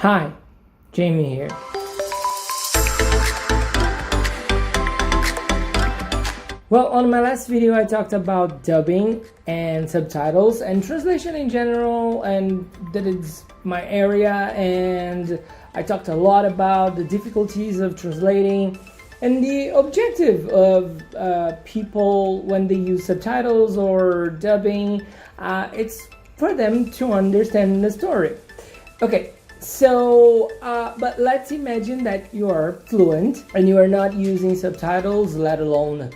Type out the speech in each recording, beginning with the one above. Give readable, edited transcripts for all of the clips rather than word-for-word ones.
Hi, Jamie here. Well, on my last video I talked about dubbing and subtitles and translation in general, and that it's my area, and I talked a lot about the difficulties of translating and the objective of people when they use subtitles or dubbing. It's for them to understand the story. Okay. So, but let's imagine that you are fluent and you are not using subtitles, let alone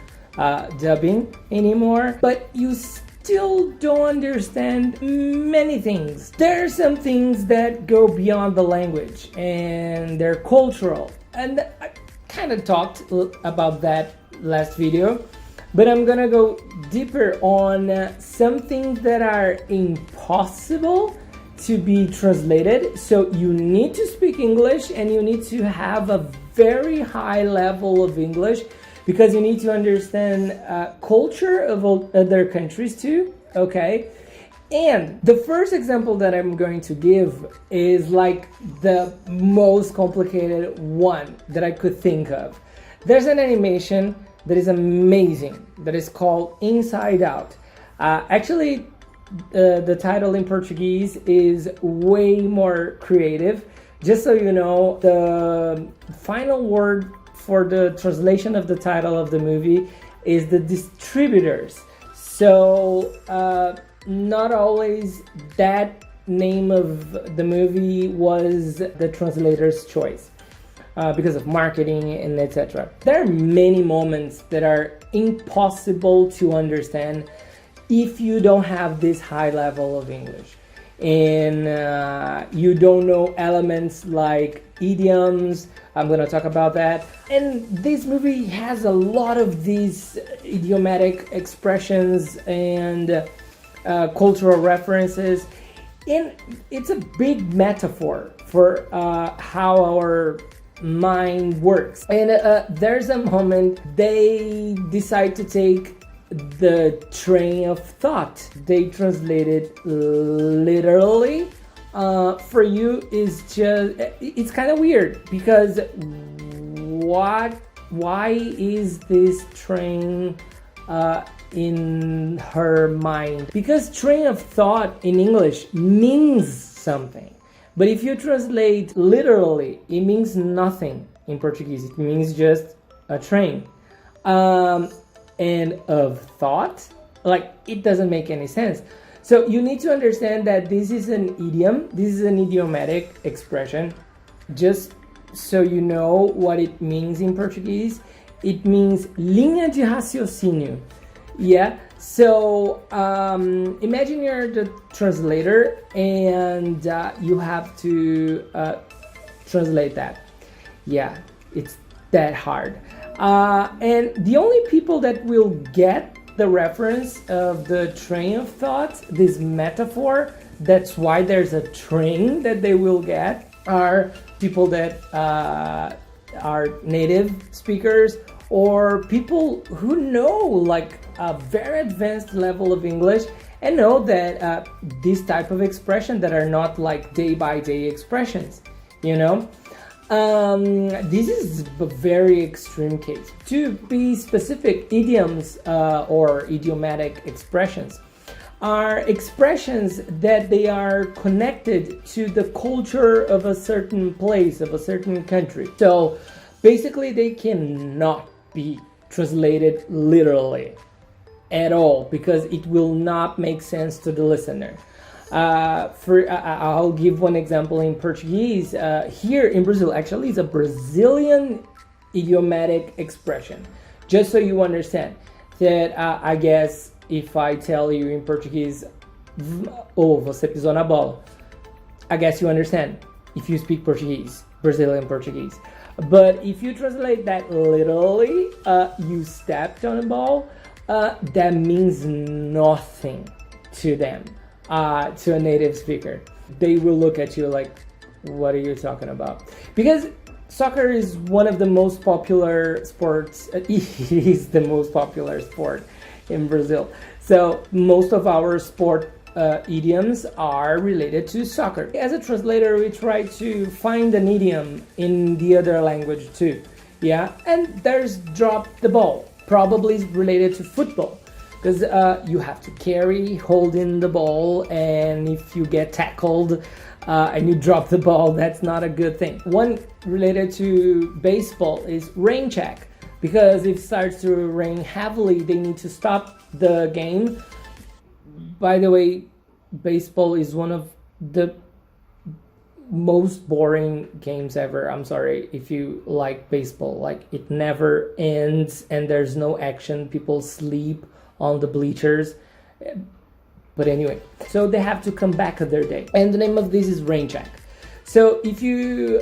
dubbing anymore, but you still don't understand many things. There are some things that go beyond the language and they're cultural, and I kind of talked about that last video, but I'm gonna go deeper on some things that are impossible to be translated. So you need to speak English and you need to have a very high level of English, because you need to understand culture of other countries too, okay? And the first example that I'm going to give is like the most complicated one that I could think of. There's an animation that is amazing that is called Inside Out. Actually, the title in Portuguese is way more creative. Just so you know, the final word for the translation of the title of the movie is the distributors. So not always that name of the movie was the translator's choice because of marketing and etc. There are many moments that are impossible to understand if you don't have this high level of English, and you don't know elements like idioms. I'm going to talk about that. And this movie has a lot of these idiomatic expressions and cultural references, and it's a big metaphor for how our mind works. And there's a moment they decide to take the train of thought. They translate it literally. For you is just, it's kind of weird, because why is this train in her mind? Because train of thought in English means something, but if you translate literally, it means nothing in Portuguese. It means just a train. And of thought, like, it doesn't make any sense. So you need to understand that this is an idiom, this is an idiomatic expression. Just so you know what it means in Portuguese, it means linha de raciocínio. Yeah, so imagine you're the translator and you have to translate that. Yeah, it's that hard. And the only people that will get the reference of the train of thought, this metaphor, that's why there's a train that they will get, are people that are native speakers, or people who know like a very advanced level of English and know that this type of expression that are not like day-by-day expressions, you know? This is a very extreme case. To be specific, idioms or idiomatic expressions are expressions that they are connected to the culture of a certain place, of a certain country. So basically they cannot be translated literally at all, because it will not make sense to the listener. I'll give one example in Portuguese. Here in Brazil, actually, it's a Brazilian idiomatic expression. Just so you understand that, I guess if I tell you in Portuguese, oh, você pisou na bola, I guess you understand if you speak Portuguese, Brazilian Portuguese. But if you translate that literally, you stepped on a ball, that means nothing to them. To a native speaker. They will look at you like, what are you talking about? Because soccer is one of the most popular sports. It is the most popular sport in Brazil. So most of our sport idioms are related to soccer. As a translator, we try to find an idiom in the other language too. Yeah, and there's drop the ball, probably related to football, because you have to carry holding the ball, and if you get tackled and you drop the ball, that's not a good thing. One related to baseball is rain check, because if it starts to rain heavily, they need to stop the game. By the way, baseball is one of the most boring games ever. I'm sorry if you like baseball. Like, it never ends and there's no action. People sleep on the bleachers. But anyway, so they have to come back at their day. And the name of this is rain check. So if you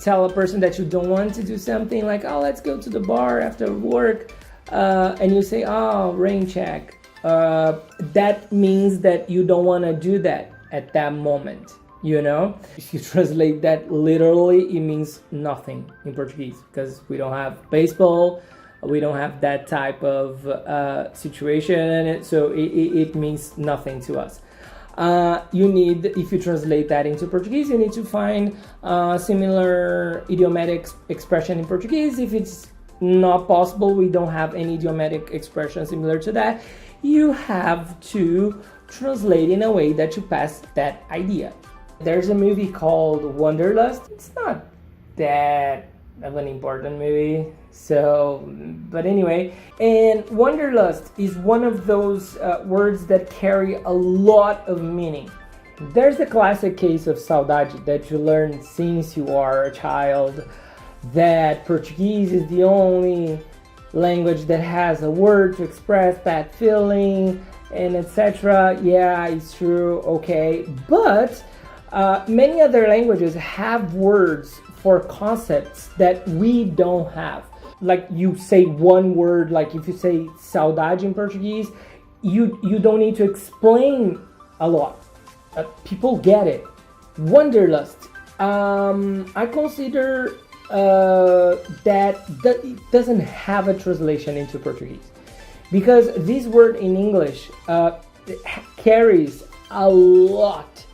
tell a person that you don't want to do something, like, oh, let's go to the bar after work, and you say, oh, rain check, that means that you don't want to do that at that moment, you know? If you translate that literally, it means nothing in Portuguese, because we don't have baseball, we don't have that type of situation, so it means nothing to us. You need, if you translate that into Portuguese, you need to find similar idiomatic expression in Portuguese. If it's not possible, we don't have any idiomatic expression similar to that, you have to translate in a way that you pass that idea. There's a movie called Wanderlust. It's not that of an important movie, so, but anyway, and Wanderlust is one of those words that carry a lot of meaning. There's the classic case of saudade that you learn since you are a child, that Portuguese is the only language that has a word to express that feeling, and etc. Yeah, it's true, okay, but many other languages have words for concepts that we don't have. Like, you say one word, like if you say saudade in Portuguese, you don't need to explain a lot. People get it. Wanderlust. I consider that it doesn't have a translation into Portuguese, because this word in English carries a lot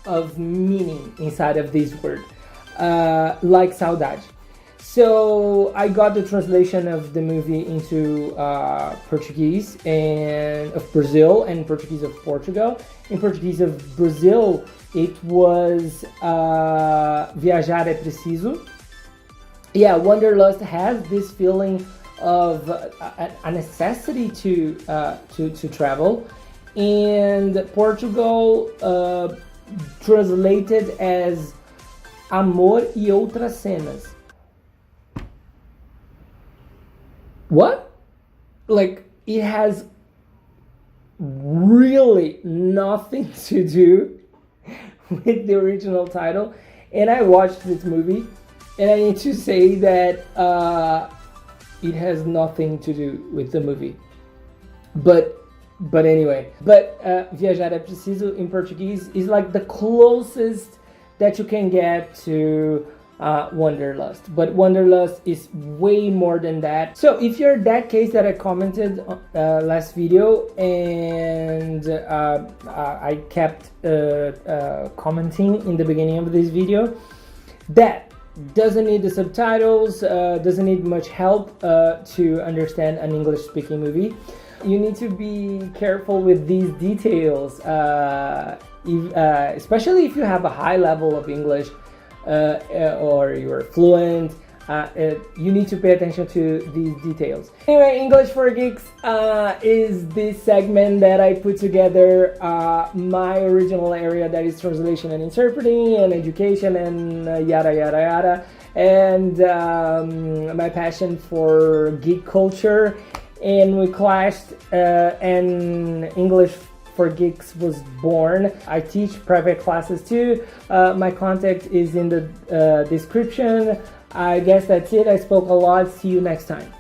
of meaning inside of this word, like saudade. So I got the translation of the movie into Portuguese and of Brazil, and Portuguese of Portugal. In Portuguese of Brazil, it was viajar é preciso. Yeah, Wanderlust has this feeling of a necessity to travel, and Portugal translated as amor e outras cenas. What? Like, it has really nothing to do with the original title. And I watched this movie, and I need to say that it has nothing to do with the movie. But anyway, viajar é preciso in Portuguese is like the closest that you can get to Wanderlust, but Wanderlust is way more than that. So if you're that case that I commented last video, and I kept commenting in the beginning of this video, that doesn't need the subtitles, doesn't need much help to understand an English speaking movie. You need to be careful with these details, especially if you have a high level of English, or you're fluent. You need to pay attention to these details. Anyway, English for Geeks is this segment that I put together, my original area, that is translation and interpreting and education and yada yada yada, and my passion for geek culture. And we clashed, and English for Geeks was born. I teach private classes too. My contact is in the description. I guess that's it. I spoke a lot. See you next time.